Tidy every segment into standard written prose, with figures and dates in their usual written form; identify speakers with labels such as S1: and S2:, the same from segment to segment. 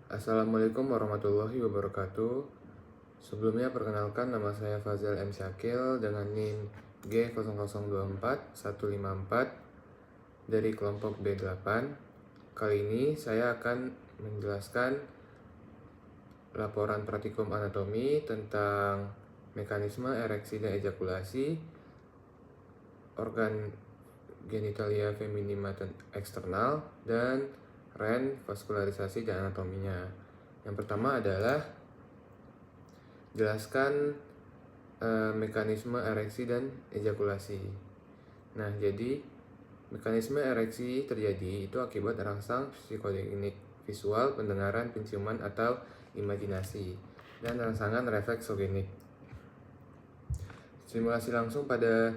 S1: Assalamualaikum warahmatullahi wabarakatuh. Sebelumnya perkenalkan, nama saya Fazal M. Syakil dengan NIM G0024154 dari kelompok B8. Kali ini saya akan menjelaskan laporan praktikum anatomi tentang mekanisme ereksi dan ejakulasi organ genitalia feminima eksternal dan vaskularisasi dan anatominya. Yang pertama adalah jelaskan mekanisme ereksi dan ejakulasi. Nah, jadi mekanisme ereksi terjadi itu akibat rangsang psikogenik visual, pendengaran, penciuman atau imajinasi, dan rangsangan refleksogenik. Stimulasi langsung pada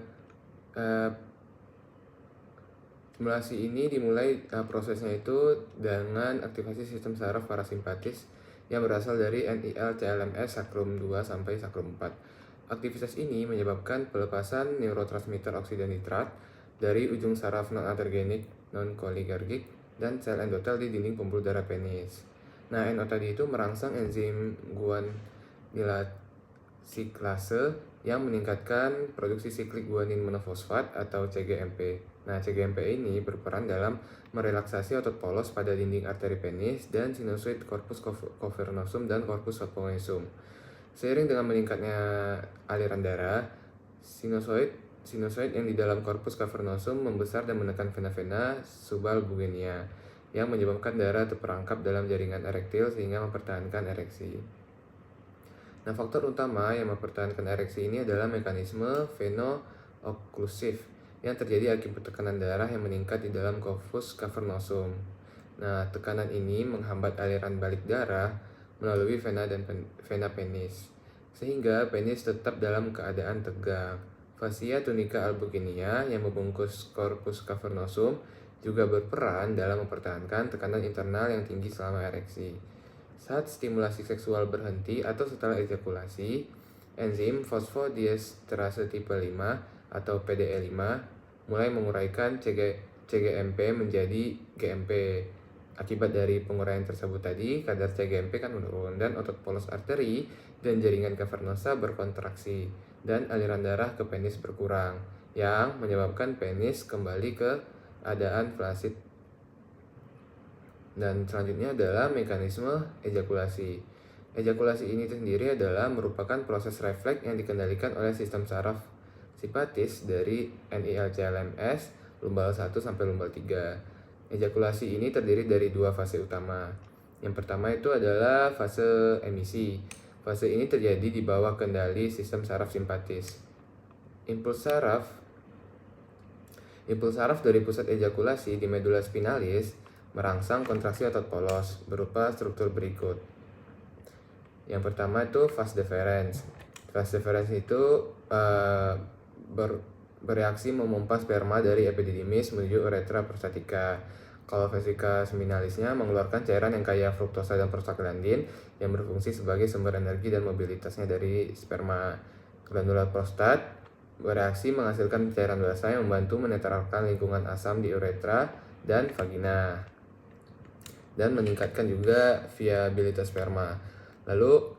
S1: Simulasi ini dimulai prosesnya itu dengan aktivasi sistem saraf parasimpatis yang berasal dari NIL-CLMS sakrum 2 sampai sakrum 4. Aktivitas ini menyebabkan pelepasan neurotransmitter oksida nitrat dari ujung saraf non-atergenik non-kolinergik dan sel endotel di dinding pembuluh darah penis. Nah, NO tadi itu merangsang enzim guanilasiklase yang meningkatkan produksi siklik guanin monofosfat atau CGMP. Nah, CGMP ini berperan dalam merelaksasi otot polos pada dinding arteri penis dan sinusoid corpus cavernosum dan corpus aponeurum. Seiring dengan meningkatnya aliran darah, sinusoid yang di dalam corpus cavernosum membesar dan menekan vena-vena subalbugenia yang menyebabkan darah terperangkap dalam jaringan erektil sehingga mempertahankan ereksi. Nah, faktor utama yang mempertahankan ereksi ini adalah mekanisme veno-okklusif yang terjadi akibat tekanan darah yang meningkat di dalam corpus cavernosum. Nah, tekanan ini menghambat aliran balik darah melalui vena dan vena penis, sehingga penis tetap dalam keadaan tegak. Fascia tunica albuginea yang membungkus corpus cavernosum juga berperan dalam mempertahankan tekanan internal yang tinggi selama ereksi. Saat stimulasi seksual berhenti atau setelah ejakulasi, enzim fosfodiesterase tipe 5 atau PDE5 mulai menguraikan CGMP menjadi GMP. Akibat dari penguraian tersebut tadi, kadar CGMP kan menurun dan otot polos arteri dan jaringan cavernosa berkontraksi dan aliran darah ke penis berkurang, yang menyebabkan penis kembali ke keadaan flasid. Dan selanjutnya adalah mekanisme ejakulasi. Ejakulasi ini sendiri adalah merupakan proses refleks yang dikendalikan oleh sistem saraf simpatis dari NIL-CLMS lumbal 1 sampai lumbal 3. Ejakulasi ini terdiri dari dua fase utama. Yang pertama itu adalah fase emisi. Fase ini terjadi di bawah kendali sistem saraf simpatis. Impuls saraf dari pusat ejakulasi di medula spinalis merangsang kontraksi otot polos berupa struktur berikut. Yang pertama itu vas deferens. Vas deferens itu bereaksi memompa sperma dari epididymis menuju uretra prostatica. Kalau vesika seminalisnya mengeluarkan cairan yang kaya fruktosa dan prostaglandin yang berfungsi sebagai sumber energi dan mobilitasnya dari sperma. Glandula prostat bereaksi menghasilkan cairan basah yang membantu menetralkan lingkungan asam di uretra dan vagina dan meningkatkan juga viabilitas sperma. Lalu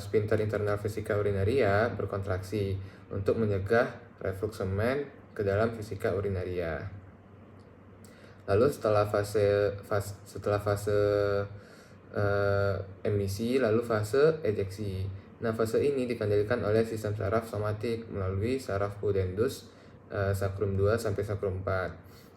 S1: sphincter internal vesika urinaria berkontraksi untuk menyegah refluxement ke dalam vesika urinaria. Lalu setelah fase emisi, lalu fase ejeksi. Nah, fase ini dikendalikan oleh sistem saraf somatik melalui saraf pudendus sakrum 2 sampai sakrum 4.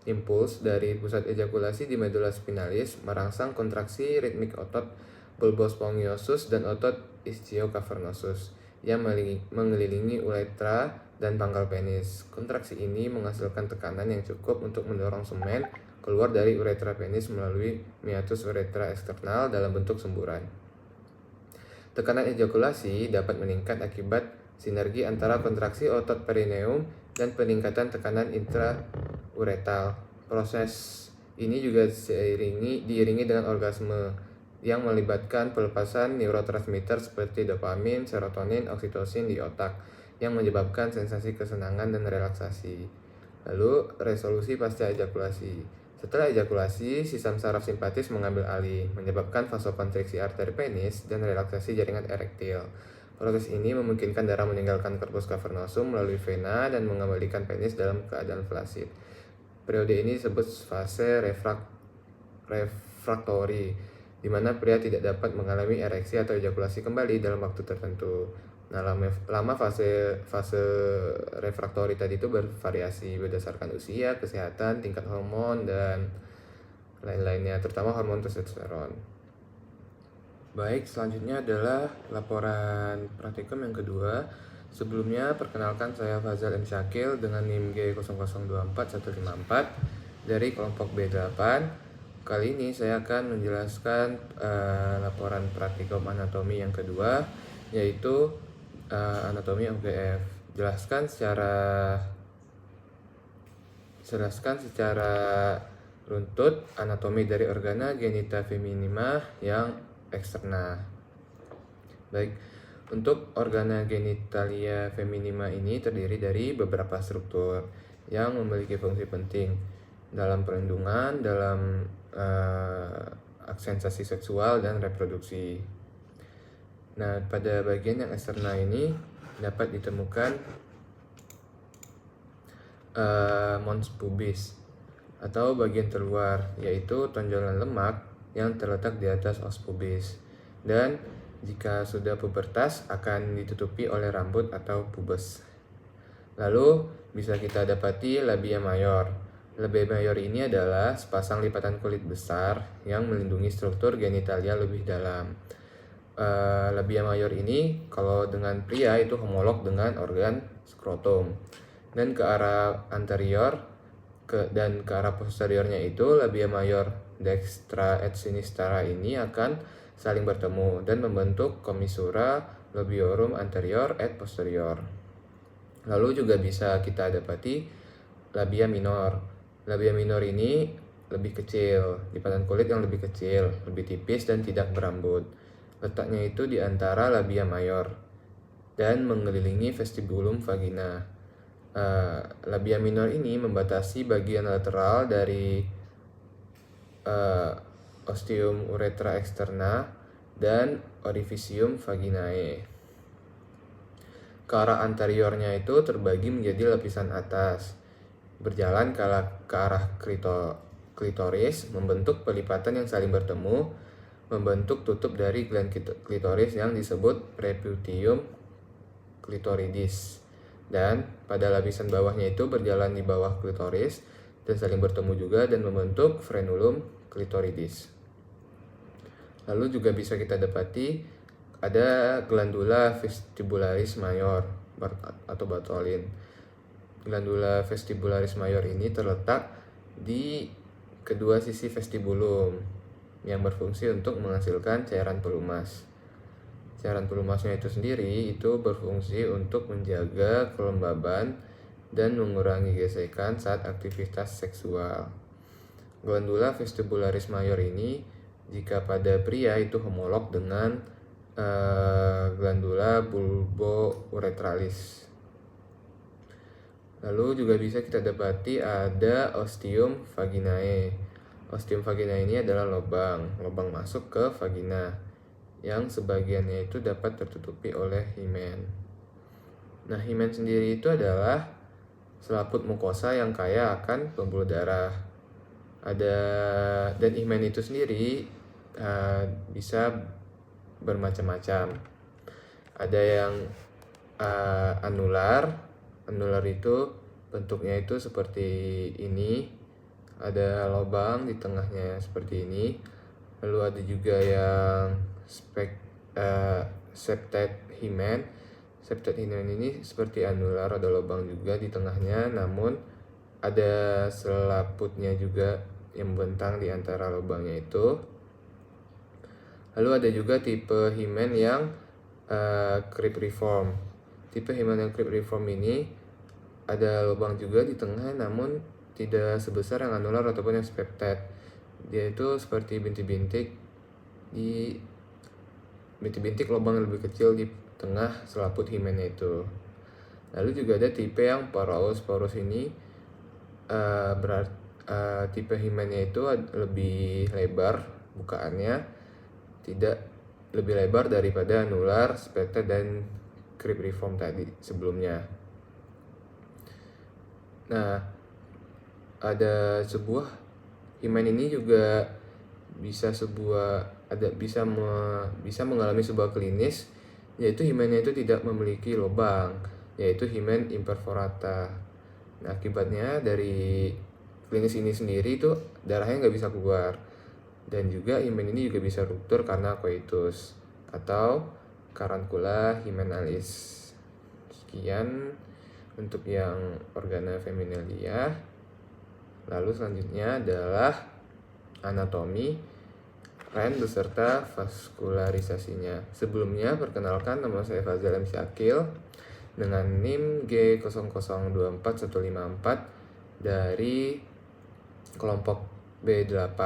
S1: Impuls dari pusat ejakulasi di medula spinalis merangsang kontraksi ritmik otot bulbus spongiosum dan otot ischiocavernosus yang mengelilingi uretra dan pangkal penis. Kontraksi ini menghasilkan tekanan yang cukup untuk mendorong semen keluar dari uretra penis melalui meatus uretra eksternal dalam bentuk semburan. Tekanan ejakulasi dapat meningkat akibat sinergi antara kontraksi otot perineum dan peningkatan tekanan intrauretal. Proses ini juga diiringi dengan orgasme yang melibatkan pelepasan neurotransmitter seperti dopamin, serotonin, oksitosin di otak yang menyebabkan sensasi kesenangan dan relaksasi. Lalu resolusi pasca ejakulasi. Setelah ejakulasi, sistem saraf simpatis mengambil alih, menyebabkan vasokonstriksi arteri penis dan relaksasi jaringan erektil. Proses ini memungkinkan darah meninggalkan corpus cavernosum melalui vena dan mengembalikan penis dalam keadaan flasid. Periode ini disebut fase refraktori, di mana pria tidak dapat mengalami ereksi atau ejakulasi kembali dalam waktu tertentu. Nah, lama fase refraktori tadi itu bervariasi berdasarkan usia, kesehatan, tingkat hormon, dan lain-lainnya, terutama hormon testosteron. Baik, selanjutnya adalah laporan praktikum yang kedua. Sebelumnya, perkenalkan saya Fazal M. Syakil dengan NIM G0024154 dari kelompok B8. Kali ini saya akan menjelaskan laporan praktikum anatomi yang kedua, yaitu anatomi OGF. Jelaskan secara runtut anatomi dari organa genita feminima yang eksterna. Baik, untuk organa genitalia feminima ini terdiri dari beberapa struktur yang memiliki fungsi penting dalam perlindungan, dalam aksensasi seksual dan reproduksi. Nah, pada bagian yang eksterna ini dapat ditemukan mons pubis atau bagian terluar, yaitu tonjolan lemak yang terletak di atas os pubis, dan jika sudah pubertas akan ditutupi oleh rambut atau pubes. Lalu bisa kita dapati labia mayor. Labia mayor ini adalah sepasang lipatan kulit besar yang melindungi struktur genitalia lebih dalam. Labia mayor ini kalau dengan pria itu homolog dengan organ skrotum, dan ke arah anterior dan ke arah posteriornya itu labia mayor dextra et sinistra ini akan saling bertemu dan membentuk commissura labiorum anterior et posterior. Lalu juga bisa kita dapati labia minor. Labia minor ini lebih kecil, lipatan kulit yang lebih kecil, lebih tipis dan tidak berambut. Letaknya itu di antara labia mayor dan mengelilingi vestibulum vagina. Labia minor ini membatasi bagian lateral dari ostium uretra externa dan orifisium vaginae. Ke arah anteriornya itu terbagi menjadi lapisan atas, berjalan ke arah klitoris, membentuk pelipatan yang saling bertemu, membentuk tutup dari gland klitoris yang disebut prepucium clitoridis, dan pada lapisan bawahnya itu berjalan di bawah klitoris dan saling bertemu juga dan membentuk frenulum clitoridis. Lalu juga bisa kita dapati ada glandula vestibularis mayor atau Bartholin. Glandula vestibularis mayor ini terletak di kedua sisi vestibulum yang berfungsi untuk menghasilkan cairan pelumas. Cairan pelumasnya itu sendiri itu berfungsi untuk menjaga kelembaban dan mengurangi gesekan saat aktivitas seksual. Glandula vestibularis mayor ini jika pada pria itu homolog dengan glandula bulbouretralis. Lalu juga bisa kita dapati ada ostium vaginae. Ostium vaginae ini adalah lubang masuk ke vagina yang sebagiannya itu dapat tertutupi oleh himen. Nah, himen sendiri itu adalah selaput mukosa yang kaya akan pembuluh darah. Dan himen itu sendiri bisa bermacam-macam. Ada yang anular itu bentuknya itu seperti ini, ada lubang di tengahnya seperti ini. Lalu ada juga yang septate himen. Septate himen ini seperti anular, ada lubang juga di tengahnya, namun ada selaputnya juga yang membentang di antara lubangnya itu. Lalu ada juga tipe himen yang cribriform. Tipe himen yang cribriform ini ada lubang juga di tengah, namun tidak sebesar yang anular ataupun yang septate. Dia itu seperti bintik-bintik lubang yang lebih kecil di tengah selaput himennya itu. Lalu juga ada tipe yang porous. Porous ini tipe himennya itu lebih lebar bukaannya, tidak lebih lebar daripada anular, spectate, dan cribriform tadi sebelumnya. Nah, ada sebuah himen ini juga bisa mengalami sebuah klinis, yaitu himennya itu tidak memiliki lubang, yaitu himen imperforata. Nah, akibatnya dari klinis ini sendiri itu darahnya nggak bisa keluar, dan juga himen ini juga bisa ruptur karena coitus atau carancula hymenalis. Sekian untuk yang organa feminalia. Lalu selanjutnya adalah anatomi REN beserta vaskularisasinya. Sebelumnya, perkenalkan, nama saya Fazal M. Syakil dengan NIM G002454 dari kelompok B8.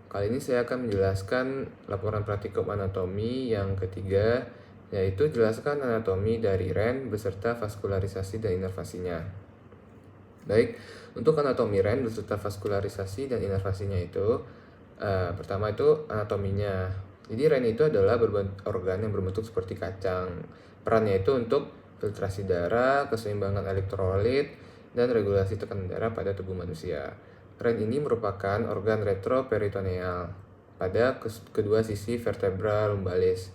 S1: Kali ini saya akan menjelaskan laporan praktikum anatomi yang ketiga, yaitu jelaskan anatomi dari REN beserta vaskularisasi dan inervasinya. Baik, untuk anatomi REN beserta vaskularisasi dan inervasinya itu, pertama itu anatominya. Jadi REN itu adalah organ yang berbentuk seperti kacang. Perannya itu untuk filtrasi darah, keseimbangan elektrolit, dan regulasi tekanan darah pada tubuh manusia. REN ini merupakan organ retroperitoneal pada kedua sisi vertebra lumbalis.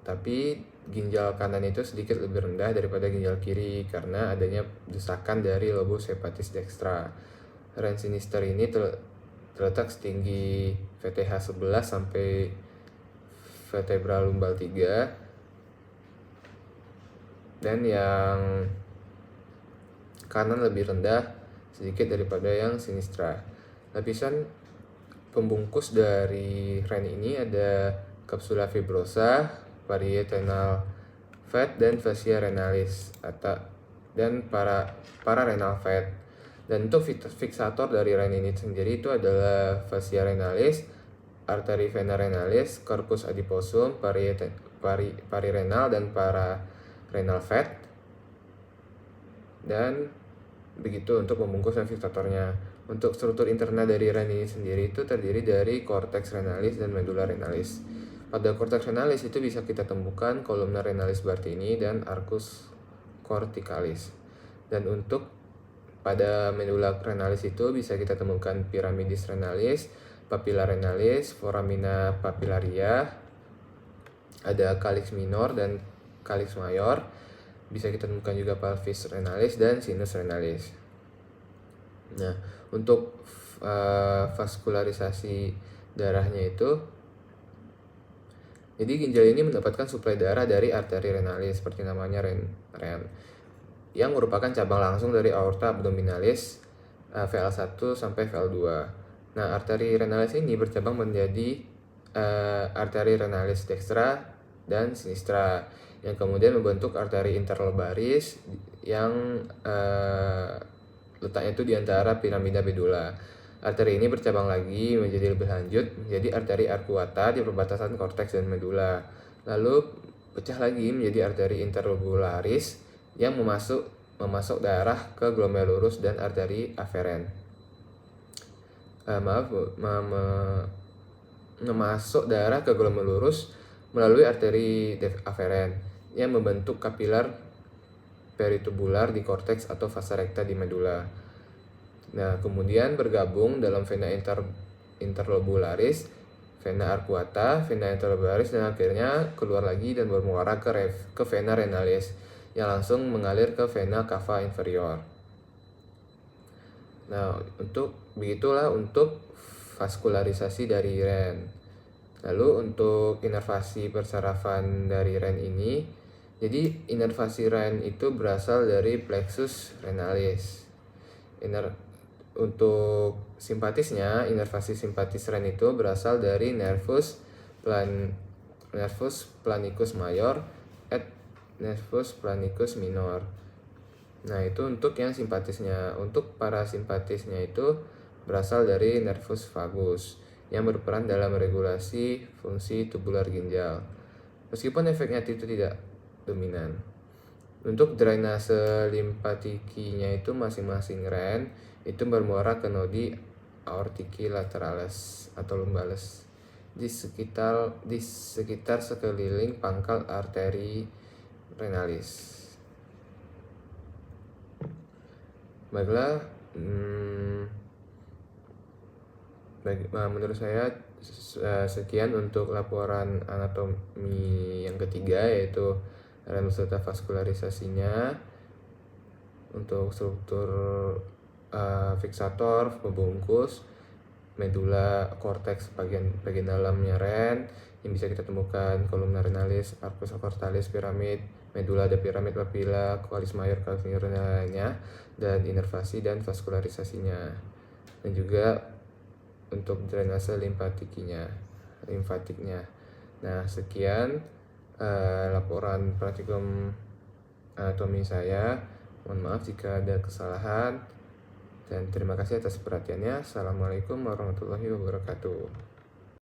S1: Tapi ginjal kanan itu sedikit lebih rendah daripada ginjal kiri karena adanya desakan dari lobus hepatis dextra. REN sinister ini terletak setinggi VTH 11 sampai vertebra lumbal 3, dan yang kanan lebih rendah sedikit daripada yang sinistra. Lapisan pembungkus dari REN ini ada kapsula fibrosa, parietal fat, dan fascia renalis dan pararenal fat. Dan untuk fiksator dari REN ini sendiri itu adalah fascia renalis, arteri vena renalis, corpus adiposum, parirenal, dan pararenal fat. Dan begitu untuk membungkus dan fiksatornya. Untuk struktur interna dari REN ini sendiri itu terdiri dari cortex renalis dan medulla renalis. Pada cortex renalis itu bisa kita temukan columna renalis Bartini dan arcus corticalis. Dan untuk pada medulla renalis itu bisa kita temukan piramidis renalis, papilla renalis, foramina papillaria, ada calyx minor dan calyx mayor. Bisa kita temukan juga pelvis renalis dan sinus renalis. Nah, untuk vaskularisasi darahnya itu, jadi ginjal ini mendapatkan suplai darah dari arteri renalis seperti namanya REN, yang merupakan cabang langsung dari aorta abdominalis VL1 sampai VL2. Nah, arteri renalis ini bercabang menjadi arteri renalis dextra dan sinistra, yang kemudian membentuk arteri interlobaris yang letaknya itu di antara piramida medulla. Arteri ini bercabang lagi menjadi lebih lanjut menjadi arteri arcuata di perbatasan korteks dan medulla. Lalu pecah lagi menjadi arteri interlobularis yang memasuk darah ke glomerulus dan arteri aferen. Memasuk darah ke glomerulus melalui arteri aferen yang membentuk kapilar peritubular di korteks atau vasa recta di medulla. Nah, kemudian bergabung dalam vena interlobularis, vena arcuata, vena interlobularis, dan akhirnya keluar lagi dan bermuara ke vena renalis yang langsung mengalir ke vena cava inferior. Nah, begitulah untuk vaskularisasi dari REN. Lalu untuk inervasi persarafan dari REN ini, jadi inervasi REN itu berasal dari plexus renalis. Untuk simpatisnya, inervasi simpatis REN itu berasal dari nervus planicus mayor et nervus planicus minor. Nah, itu untuk yang simpatisnya. Untuk parasimpatisnya itu berasal dari nervus vagus yang berperan dalam regulasi fungsi tubular ginjal, meskipun efeknya itu tidak dominan. Untuk drainase limpatikinya itu masing-masing REN itu bermuara ke nodi aortiki lateralis atau lumbalis di sekitar sekeliling pangkal arteri renalis. Baiklah, menurut saya sekian untuk laporan anatomi yang ketiga, yaitu renal serta vaskularisasinya. Untuk struktur fiksator, pembungkus, medula, korteks bagian dalamnya ren yang bisa kita temukan kolumna renalis, arcus aortalis, piramid, medula ada piramid papilla, coalis mayor, coalis minornya, dan inervasi dan vaskularisasinya. Dan juga untuk drainase limfatiknya. Nah, sekian laporan praktikum anatomi saya. Mohon maaf jika ada kesalahan, dan terima kasih atas perhatiannya. Assalamualaikum warahmatullahi wabarakatuh.